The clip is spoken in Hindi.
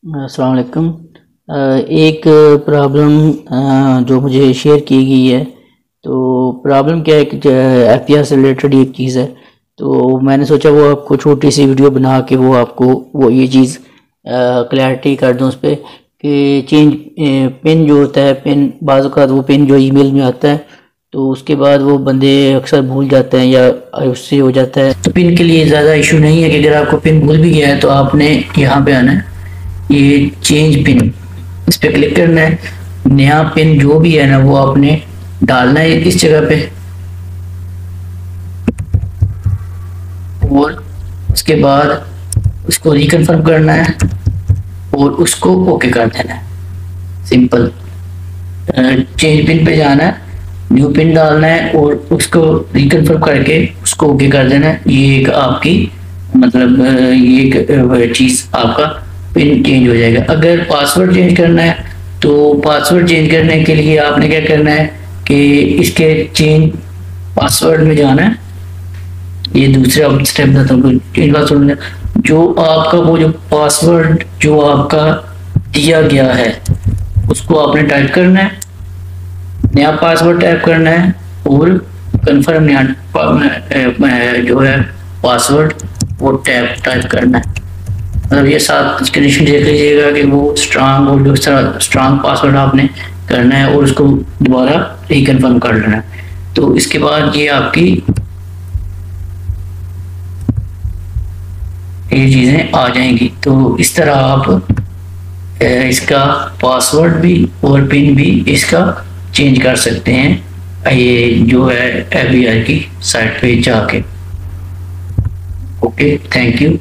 अस्सलाम वालेकुम। एक प्रॉब्लम जो मुझे शेयर की गई है, तो प्रॉब्लम क्या है कि एफपीआर से रिलेटेड एक चीज़ है। तो मैंने सोचा वो आपको छोटी सी वीडियो बना के वो आपको वो ये चीज़ क्लैरिटी कर दूं उस पर कि चेंज पिन जो होता है, पिन बाज़ औक़ात वो पिन जो ईमेल में आता है तो उसके बाद वो बंदे अक्सर भूल जाते हैं या उससे हो जाता है। तो पिन के लिए ज़्यादा इशू नहीं है कि अगर आपको पिन भूल भी गया है तो आपने यहाँ पे आना है, ये चेंज पिन, इस पे क्लिक करना है। नया पिन जो भी है ना वो आपने डालना है इस जगह पे, और उसके बाद उसको रिकन्फर्म करना है और उसको ओके कर देना है। सिंपल। चेंज पिन पे जाना है, न्यू पिन डालना है और उसको रिकन्फर्म करके उसको ओके कर देना है। ये एक आपकी मतलब ये एक चीज़ आपका पिन चेंज हो जाएगा। अगर पासवर्ड चेंज करना है तो पासवर्ड चेंज करने के लिए आपने क्या करना है कि इसके चेंज पासवर्ड में जाना है। ये दूसरा स्टेप बताता हूँ, चेंज पासवर्ड में जो आपका वो जो पासवर्ड जो आपका दिया गया है उसको आपने टाइप करना है, नया पासवर्ड टाइप करना है और कन्फर्म नया जो है पासवर्ड वो टाइप करना है। मतलब ये साथ कंडीशन देख लीजिएगा कि वो स्ट्रांग और जो स्ट्रांग पासवर्ड आपने करना है और उसको दोबारा रिकन्फर्म कर लेना है। तो इसके बाद ये आपकी ये चीज़ें आ जाएंगी। तो इस तरह आप इसका पासवर्ड भी और पिन भी इसका चेंज कर सकते हैं, ये जो है एफबीआई की साइट पे जाके। Okay, thank you.